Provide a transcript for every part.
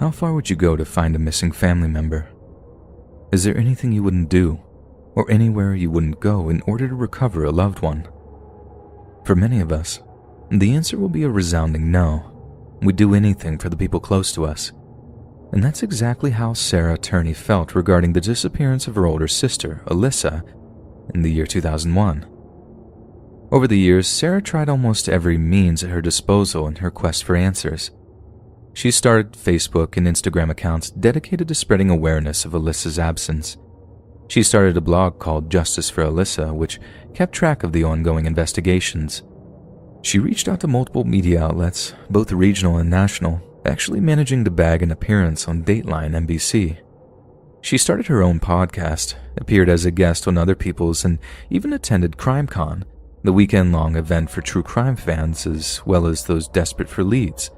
How far would you go to find a missing family member? Is there anything you wouldn't do, or anywhere you wouldn't go in order to recover a loved one? For many of us, the answer will be a resounding no. We'd do anything for the people close to us. And that's exactly how Sarah Turney felt regarding the disappearance of her older sister, Alyssa, in the year 2001. Over the years, Sarah tried almost every means at her disposal in her quest for answers. She started Facebook and Instagram accounts dedicated to spreading awareness of Alyssa's absence. She started a blog called Justice for Alyssa, which kept track of the ongoing investigations. She reached out to multiple media outlets, both regional and national, actually managing to bag an appearance on Dateline NBC. She started her own podcast, appeared as a guest on other people's, and even attended CrimeCon, the weekend-long event for true crime fans as well as those desperate for leads.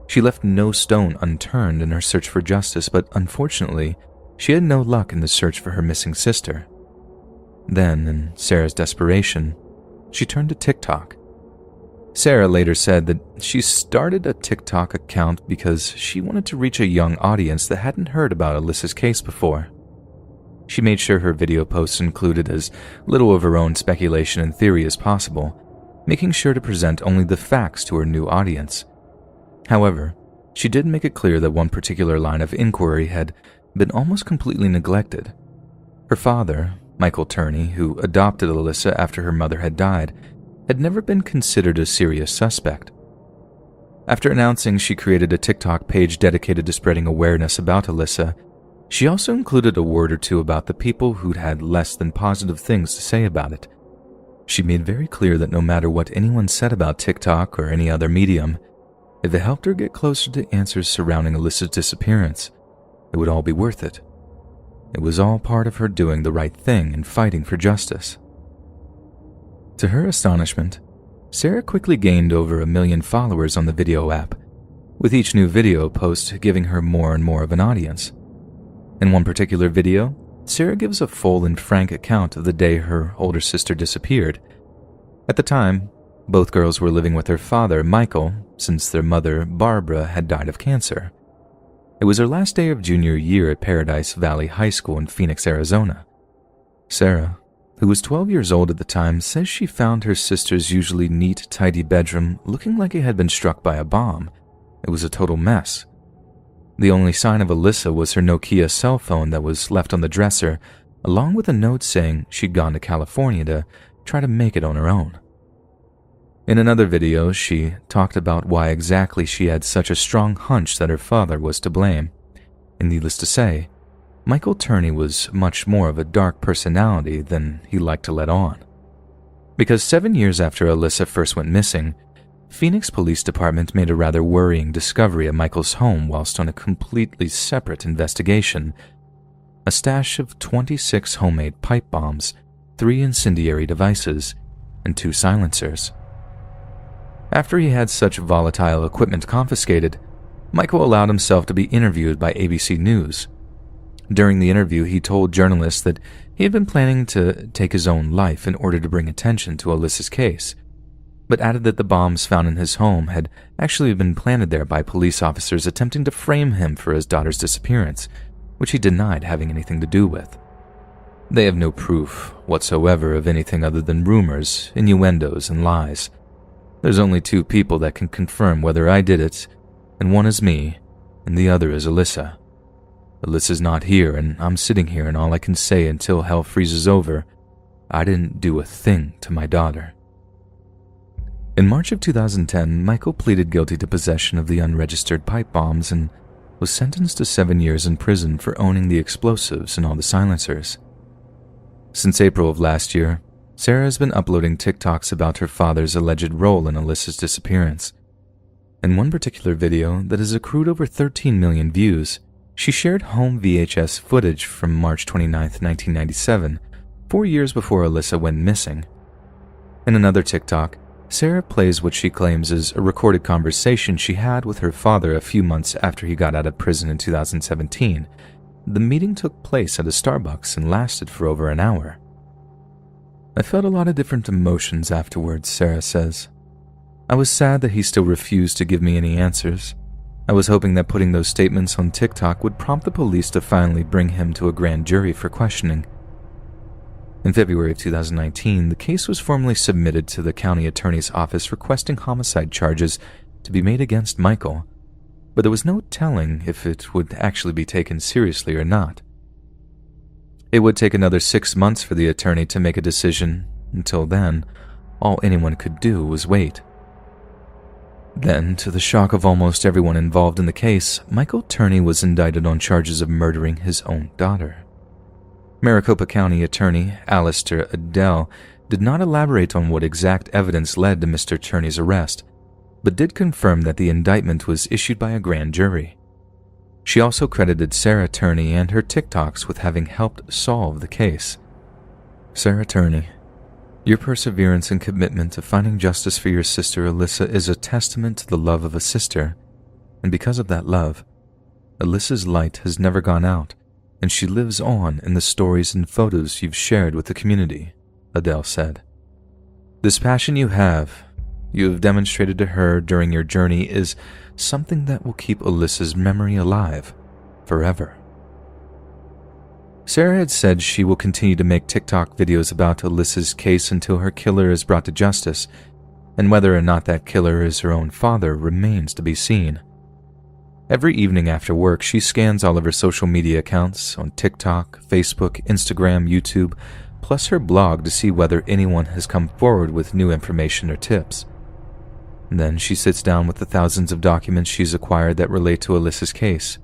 She left no stone unturned in her search for justice, but unfortunately, she had no luck in the search for her missing sister. Then, in Sarah's desperation, she turned to TikTok. Sarah later said that she started a TikTok account because she wanted to reach a young audience that hadn't heard about Alyssa's case before. She made sure her video posts included as little of her own speculation and theory as possible, making sure to present only the facts to her new audience. However, she did make it clear that one particular line of inquiry had been almost completely neglected. Her father, Michael Turney, who adopted Alyssa after her mother had died, had never been considered a serious suspect. After announcing she created a TikTok page dedicated to spreading awareness about Alyssa, she also included a word or two about the people who'd had less than positive things to say about it. She made very clear that no matter what anyone said about TikTok or any other medium, if it helped her get closer to answers surrounding Alyssa's disappearance, it would all be worth it. It was all part of her doing the right thing and fighting for justice. To her astonishment, Sarah quickly gained over 1 million followers on the video app, with each new video post giving her more and more of an audience. In one particular video, Sarah gives a full and frank account of the day her older sister disappeared. At the time, both girls were living with their father, Michael, since their mother, Barbara, had died of cancer. It was her last day of junior year at Paradise Valley High School in Phoenix, Arizona. Sarah, who was 12 years old at the time, says she found her sister's usually neat, tidy bedroom looking like it had been struck by a bomb. It was a total mess. The only sign of Alyssa was her Nokia cell phone that was left on the dresser, along with a note saying she'd gone to California to try to make it on her own. In another video, she talked about why exactly she had such a strong hunch that her father was to blame. And needless to say, Michael Turney was much more of a dark personality than he liked to let on. Because 7 years after Alyssa first went missing, Phoenix Police Department made a rather worrying discovery at Michael's home whilst on a completely separate investigation. A stash of 26 homemade pipe bombs, 3 incendiary devices, and 2 silencers. After he had such volatile equipment confiscated, Michael allowed himself to be interviewed by ABC News. During the interview, he told journalists that he had been planning to take his own life in order to bring attention to Alyssa's case, but added that the bombs found in his home had actually been planted there by police officers attempting to frame him for his daughter's disappearance, which he denied having anything to do with. They have no proof whatsoever of anything other than rumors, innuendos, and lies. There's only 2 people that can confirm whether I did it, and one is me, and the other is Alyssa. Alyssa's not here, and I'm sitting here, and all I can say until hell freezes over, I didn't do a thing to my daughter. In March of 2010, Michael pleaded guilty to possession of the unregistered pipe bombs and was sentenced to 7 years in prison for owning the explosives and all the silencers. Since April of last year, Sarah has been uploading TikToks about her father's alleged role in Alyssa's disappearance. In one particular video that has accrued over 13 million views, she shared home VHS footage from March 29, 1997, 4 years before Alyssa went missing. In another TikTok, Sarah plays what she claims is a recorded conversation she had with her father a few months after he got out of prison in 2017. The meeting took place at a Starbucks and lasted for over an hour. I felt a lot of different emotions afterwards, Sarah says. I was sad that he still refused to give me any answers. I was hoping that putting those statements on TikTok would prompt the police to finally bring him to a grand jury for questioning. In February of 2019, the case was formally submitted to the county attorney's office requesting homicide charges to be made against Michael, but there was no telling if it would actually be taken seriously or not. It would take another 6 months for the attorney to make a decision. Until then, all anyone could do was wait. Then, to the shock of almost everyone involved in the case, Michael Turney was indicted on charges of murdering his own daughter. Maricopa County Attorney Alistair Adele did not elaborate on what exact evidence led to Mr. Turney's arrest, but did confirm that the indictment was issued by a grand jury. She also credited Sarah Turney and her TikToks with having helped solve the case. Sarah Turney, your perseverance and commitment to finding justice for your sister Alyssa is a testament to the love of a sister, and because of that love, Alyssa's light has never gone out, and she lives on in the stories and photos you've shared with the community, Adele said. This passion you have demonstrated to her during your journey is something that will keep Alyssa's memory alive forever. Sarah had said she will continue to make TikTok videos about Alyssa's case until her killer is brought to justice, and whether or not that killer is her own father remains to be seen. Every evening after work, she scans all of her social media accounts on TikTok, Facebook, Instagram, YouTube, plus her blog to see whether anyone has come forward with new information or tips. Then she sits down with the thousands of documents she's acquired that relate to Alyssa's case.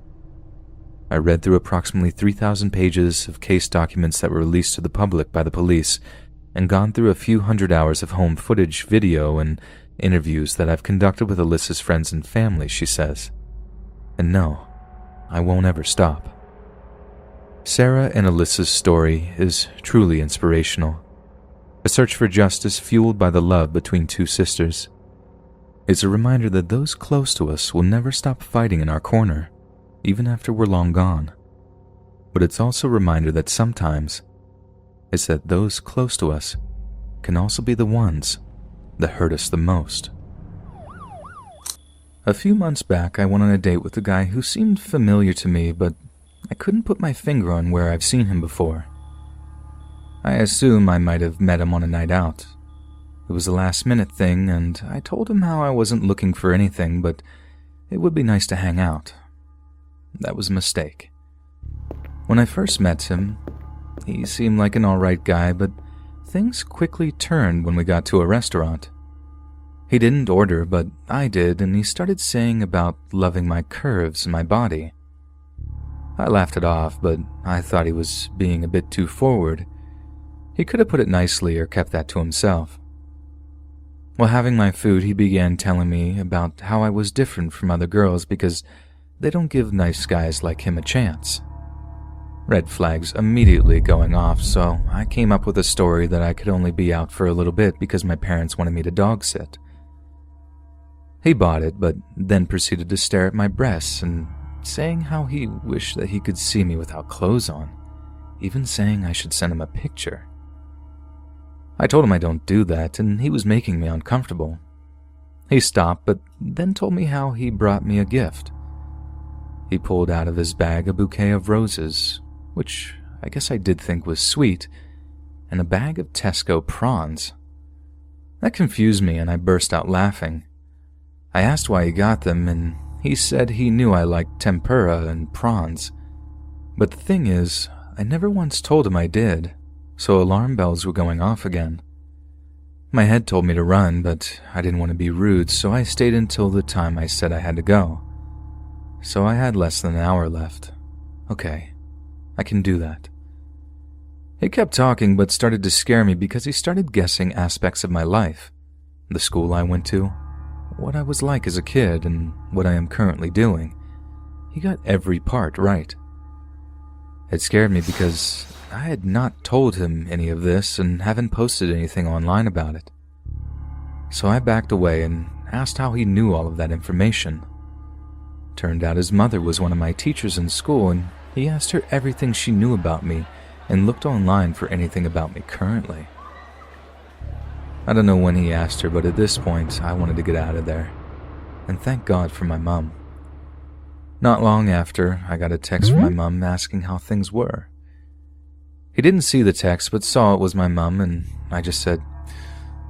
I read through approximately 3,000 pages of case documents that were released to the public by the police and gone through a few hundred hours of home footage, video, and interviews that I've conducted with Alyssa's friends and family, she says. And no, I won't ever stop. Sarah and Alyssa's story is truly inspirational. A search for justice fueled by the love between two sisters. It's a reminder that those close to us will never stop fighting in our corner, even after we're long gone. But it's also a reminder that sometimes it's that those close to us can also be the ones that hurt us the most. A few months back, I went on a date with a guy who seemed familiar to me, but I couldn't put my finger on where I've seen him before. I assume I might have met him on a night out. It was a last-minute thing, and I told him how I wasn't looking for anything, but it would be nice to hang out. That was a mistake. When I first met him, he seemed like an alright guy, but things quickly turned when we got to a restaurant. He didn't order, but I did, and he started saying about loving my curves and my body. I laughed it off, but I thought he was being a bit too forward. He could have put it nicely or kept that to himself. While having my food, he began telling me about how I was different from other girls because they don't give nice guys like him a chance. Red flags immediately going off, so I came up with a story that I could only be out for a little bit because my parents wanted me to dog sit. He bought it, but then proceeded to stare at my breasts and saying how he wished that he could see me without clothes on, even saying I should send him a picture. I told him I don't do that, and he was making me uncomfortable. He stopped, but then told me how he brought me a gift. He pulled out of his bag a bouquet of roses, which I guess I did think was sweet, and a bag of Tesco prawns. That confused me, and I burst out laughing. I asked why he got them, and he said he knew I liked tempura and prawns. But the thing is, I never once told him I did, so alarm bells were going off again. My head told me to run, but I didn't want to be rude, so I stayed until the time I said I had to go. So I had less than an hour left. Okay, I can do that. He kept talking, but started to scare me because he started guessing aspects of my life. The school I went to, what I was like as a kid, and what I am currently doing. He got every part right. It scared me because I had not told him any of this and haven't posted anything online about it. So I backed away and asked how he knew all of that information. Turned out his mother was one of my teachers in school, and he asked her everything she knew about me and looked online for anything about me currently. I don't know when he asked her, but at this point, I wanted to get out of there. And thank God for my mom. Not long after, I got a text from my mom asking how things were. He didn't see the text, but saw it was my mom, and I just said,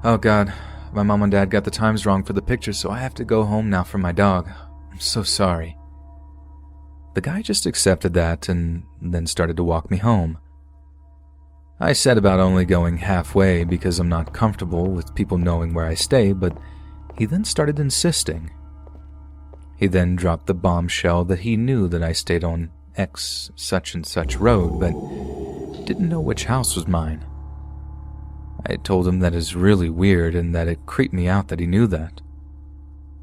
"Oh God, my mom and dad got the times wrong for the picture, so I have to go home now for my dog. I'm so sorry." The guy just accepted that and then started to walk me home. I said about only going halfway because I'm not comfortable with people knowing where I stay, but he then started insisting. He then dropped the bombshell that he knew that I stayed on X such and such road, but didn't know which house was mine. I told him that is really weird and that it creeped me out that he knew that.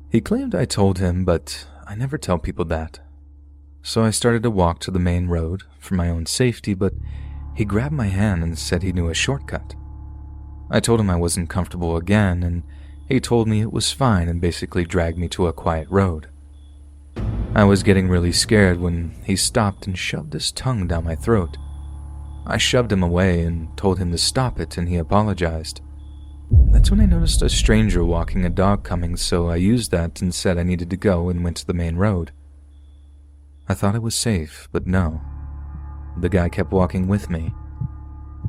He claimed I told him, but I never tell people that. So I started to walk to the main road for my own safety, but he grabbed my hand and said he knew a shortcut. I told him I wasn't comfortable again, and he told me it was fine and basically dragged me to a quiet road. I was getting really scared when he stopped and shoved his tongue down my throat. I shoved him away and told him to stop it, and he apologized. That's when I noticed a stranger walking a dog coming, so I used that and said I needed to go and went to the main road. I thought it was safe, but no. The guy kept walking with me.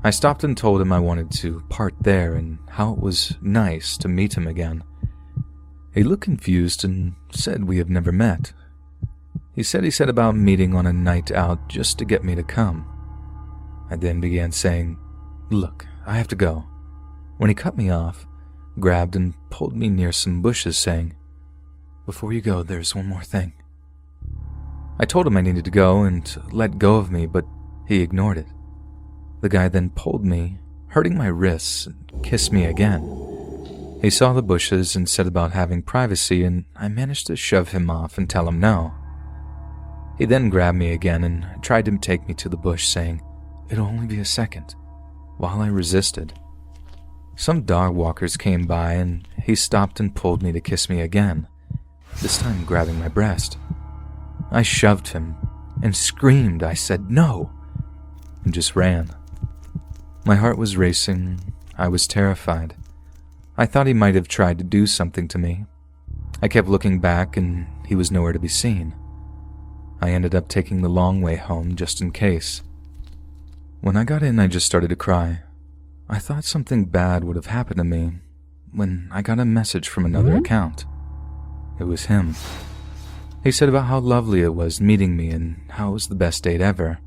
I stopped and told him I wanted to part there and how it was nice to meet him again. He looked confused and said we have never met. He said about meeting on a night out just to get me to come. I then began saying, "Look, I have to go," when he cut me off, grabbed and pulled me near some bushes, saying, "Before you go, there's one more thing." I told him I needed to go and to let go of me, but he ignored it. The guy then pulled me, hurting my wrists, and kissed me again. He saw the bushes and said about having privacy, and I managed to shove him off and tell him no. He then grabbed me again and tried to take me to the bush, saying, "It'll only be a second," while I resisted. Some dog walkers came by and he stopped and pulled me to kiss me again, this time grabbing my breast. I shoved him and screamed. I said no, and just ran. My heart was racing. I was terrified. I thought he might have tried to do something to me. I kept looking back and he was nowhere to be seen. I ended up taking the long way home just in case. When I got in, I just started to cry. I thought something bad would have happened to me when I got a message from another account. It was him. He said about how lovely it was meeting me and how it was the best date ever,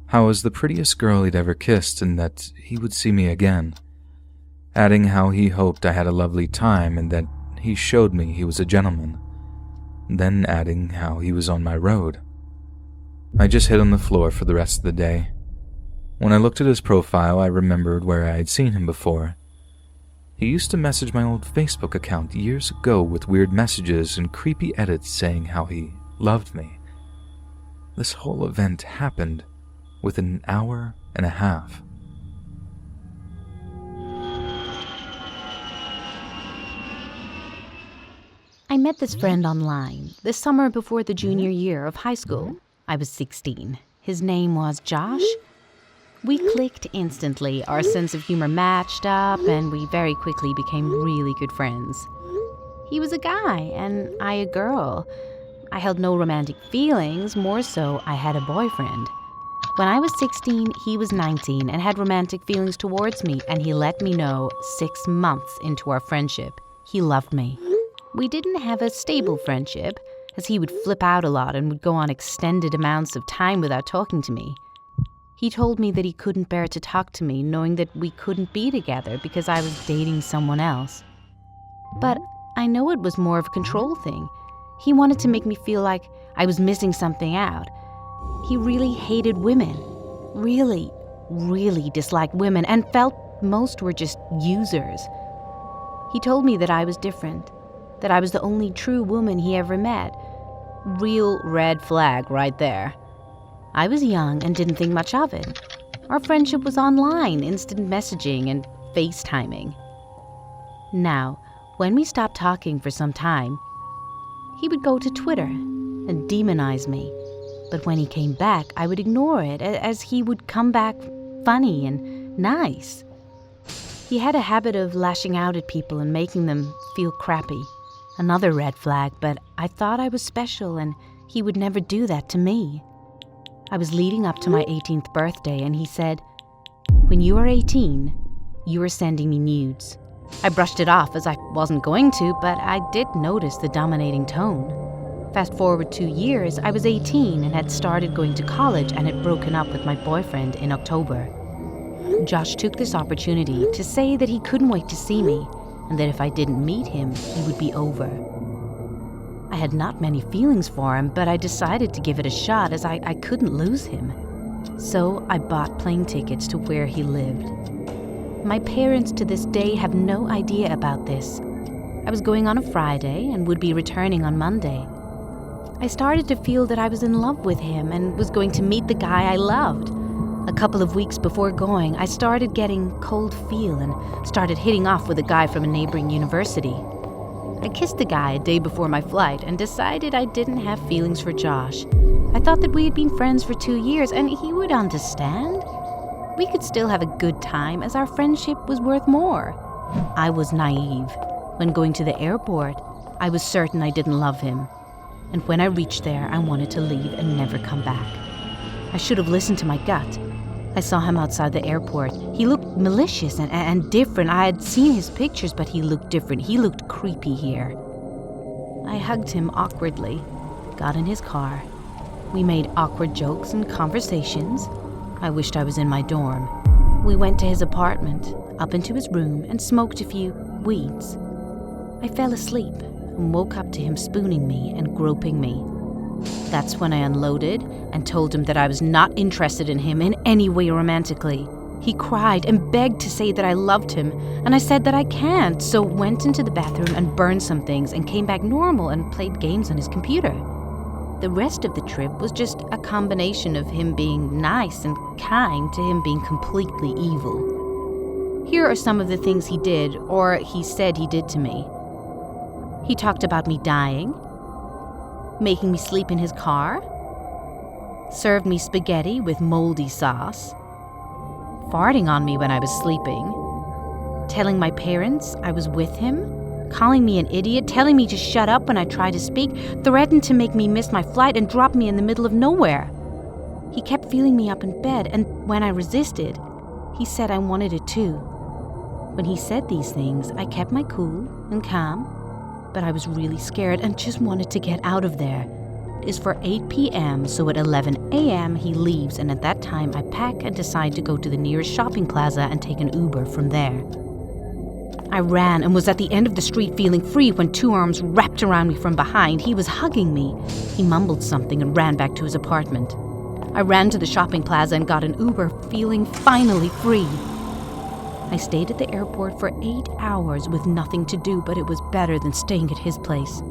how I was the prettiest girl he'd ever kissed and that he would see me again, adding how he hoped I had a lovely time and that he showed me he was a gentleman, then adding how he was on my road. I just hid on the floor for the rest of the day. When I looked at his profile, I remembered where I had seen him before. He used to message my old Facebook account years ago with weird messages and creepy edits saying how he loved me. This whole event happened within an hour and a half. I met this friend online this summer before the junior year of high school. I was 16. His name was Josh. We clicked instantly. Our sense of humor matched up, and we very quickly became really good friends. He was a guy, and I a girl. I held no romantic feelings, more so I had a boyfriend. When I was 16, he was 19 and had romantic feelings towards me, and he let me know 6 months into our friendship. He loved me. We didn't have a stable friendship, as he would flip out a lot and would go on extended amounts of time without talking to me. He told me that he couldn't bear to talk to me, knowing that we couldn't be together because I was dating someone else. But I know it was more of a control thing. He wanted to make me feel like I was missing something out. He really hated women. Really, really disliked women and felt most were just users. He told me that I was different, that I was the only true woman he ever met. Real red flag right there. I was young and didn't think much of it. Our friendship was online, instant messaging and FaceTiming. Now, when we stopped talking for some time, he would go to Twitter and demonize me. But when he came back, I would ignore it, as he would come back funny and nice. He had a habit of lashing out at people and making them feel crappy. Another red flag, but I thought I was special and He would never do that to me. I was leading up to my 18th birthday and he said, "When you are 18, you are sending me nudes." I brushed it off as I wasn't going to, but I did notice the dominating tone. Fast forward 2 years, I was 18 and had started going to college and had broken up with my boyfriend in October. Josh took this opportunity to say that he couldn't wait to see me and that if I didn't meet him, he would be over. I had not many feelings for him, but I decided to give it a shot as I couldn't lose him. So I bought plane tickets to where he lived. My parents to this day have no idea about this. I was going on a Friday and would be returning on Monday. I started to feel that I was in love with him and was going to meet the guy I loved. A couple of weeks before going, I started getting cold feet and started hitting off with a guy from a neighboring university. I kissed the guy a day before my flight and decided I didn't have feelings for Josh. I thought that we had been friends for 2 years and he would understand. We could still have a good time as our friendship was worth more. I was naive. When going to the airport, I was certain I didn't love him. And when I reached there, I wanted to leave and never come back. I should have listened to my gut. I saw him outside the airport. He looked malicious and different. I had seen his pictures, but he looked different. He looked creepy here. I hugged him awkwardly, got in his car. We made awkward jokes and conversations. I wished I was in my dorm. We went to his apartment, up into his room, and smoked a few weeds. I fell asleep and woke up to him spooning me and groping me. That's when I unloaded and told him that I was not interested in him in any way romantically. He cried and begged to say that I loved him, and I said that I can't, so went into the bathroom and burned some things and came back normal and played games on his computer. The rest of the trip was just a combination of him being nice and kind to him being completely evil. Here are some of the things he did, or he said he did to me. He talked about me dying, making me sleep in his car, served me spaghetti with moldy sauce, farting on me when I was sleeping, telling my parents I was with him, calling me an idiot, telling me to shut up when I tried to speak, threatened to make me miss my flight and drop me in the middle of nowhere. He kept feeling me up in bed, and when I resisted, he said I wanted it too. When he said these things, I kept my cool and calm, but I was really scared and just wanted to get out of there. It is for 8 p.m., so at 11 a.m. he leaves, and at that time I pack and decide to go to the nearest shopping plaza and take an Uber from there. I ran and was at the end of the street feeling free when 2 arms wrapped around me from behind. He was hugging me. He mumbled something and ran back to his apartment. I ran to the shopping plaza and got an Uber, feeling finally free. I stayed at the airport for 8 hours with nothing to do, but it was better than staying at his place.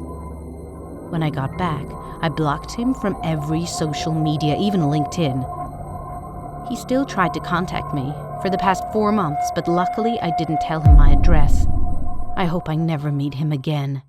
When I got back, I blocked him from every social media, even LinkedIn. He still tried to contact me for the past 4 months, but luckily I didn't tell him my address. I hope I never meet him again.